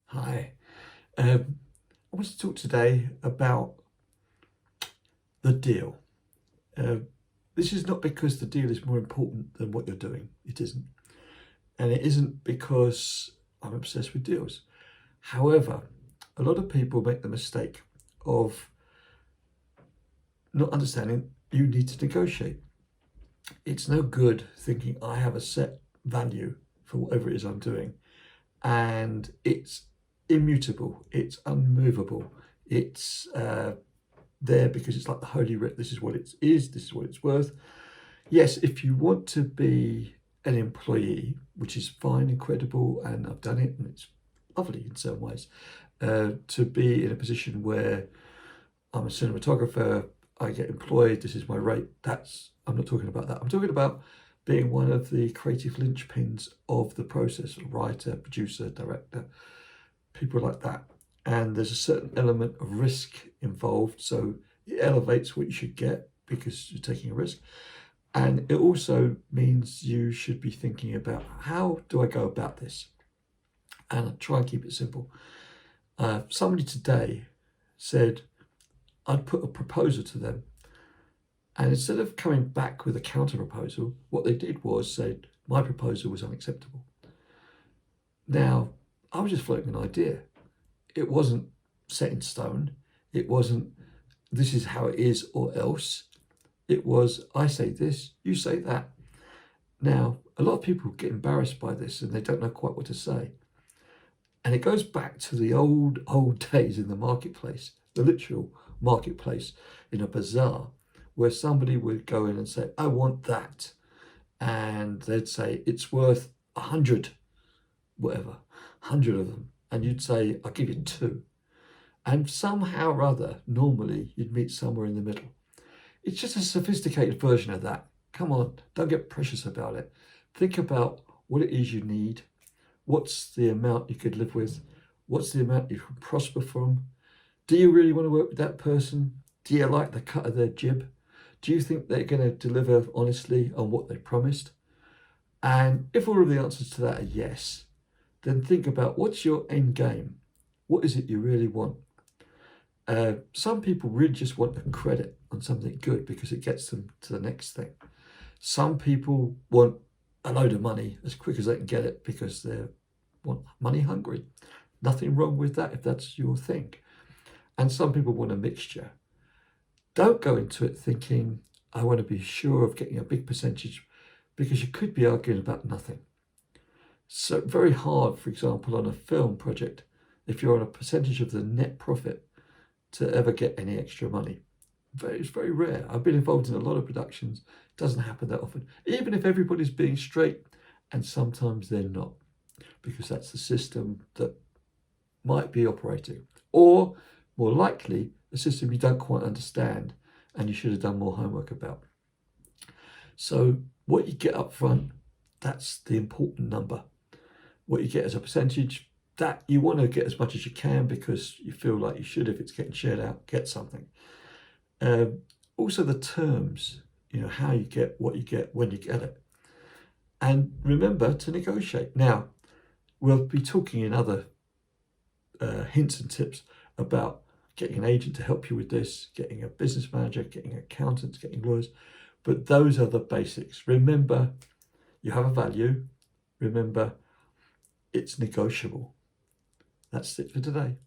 Hi. I want to talk today about the deal. Uh, this is not because the deal is more important than what you're doing. It isn't. And it isn't because I'm obsessed with deals. However, a lot of people make the mistake of not understanding you need to negotiate. It's no good thinking I have a set value for whatever it is I'm doing and it's immutable, it's unmovable, it's there because it's like the Holy Writ. This is what it is, this is what it's worth. Yes, if you want to be an employee, which is fine, incredible, and I've done it and it's lovely in some ways, to be in a position where I'm a cinematographer, I get employed, this is my rate, I'm not talking about that. I'm talking about being one of the creative linchpins of the process, writer, producer, director, people like that. And there's a certain element of risk involved, so it elevates what you should get because you're taking a risk. And it also means you should be thinking about, how do I go about this? And I try and keep it simple. Somebody today said I'd put a proposal to them, and instead of coming back with a counter proposal, what they did was said my proposal was unacceptable. Now, I was just floating an idea. It wasn't set in stone. It wasn't, this is how it is or else. It was, I say this, you say that. Now, a lot of people get embarrassed by this and they don't know quite what to say. And it goes back to the old days in the marketplace, the literal marketplace in a bazaar, where somebody would go in and say, I want that. And they'd say, it's worth 100, whatever, 100 of them. And you'd say, I'll give you 2. And somehow or other, normally, you'd meet somewhere in the middle. It's just a sophisticated version of that. Come on, don't get precious about it. Think about what it is you need. What's the amount you could live with? What's the amount you can prosper from? Do you really want to work with that person? Do you like the cut of their jib? Do you think they're going to deliver honestly on what they promised? And if all of the answers to that are yes, then think about what's your end game? What is it you really want? Some people really just want the credit on something good because it gets them to the next thing. Some people want a load of money as quick as they can get it because they're money hungry. Nothing wrong with that if that's your thing. And some people want a mixture. Don't go into it thinking, I want to be sure of getting a big percentage, because you could be arguing about nothing. So very hard, for example, on a film project, if you're on a percentage of the net profit, to ever get any extra money. It's very rare. I've been involved in a lot of productions. It doesn't happen that often, even if everybody's being straight, and sometimes they're not, because that's the system that might be operating. Or more likely, a system you don't quite understand and you should have done more homework about. So what you get up front, that's the important number. What you get as a percentage, that you want to get as much as you can because you feel like you should, if it's getting shared out, get something. Also the terms, how you get what you get when you get it. And remember to negotiate. Now, we'll be talking in other hints and tips about getting an agent to help you with this, getting a business manager, getting accountants, getting lawyers. But those are the basics. Remember, you have a value. Remember, it's negotiable. That's it for today.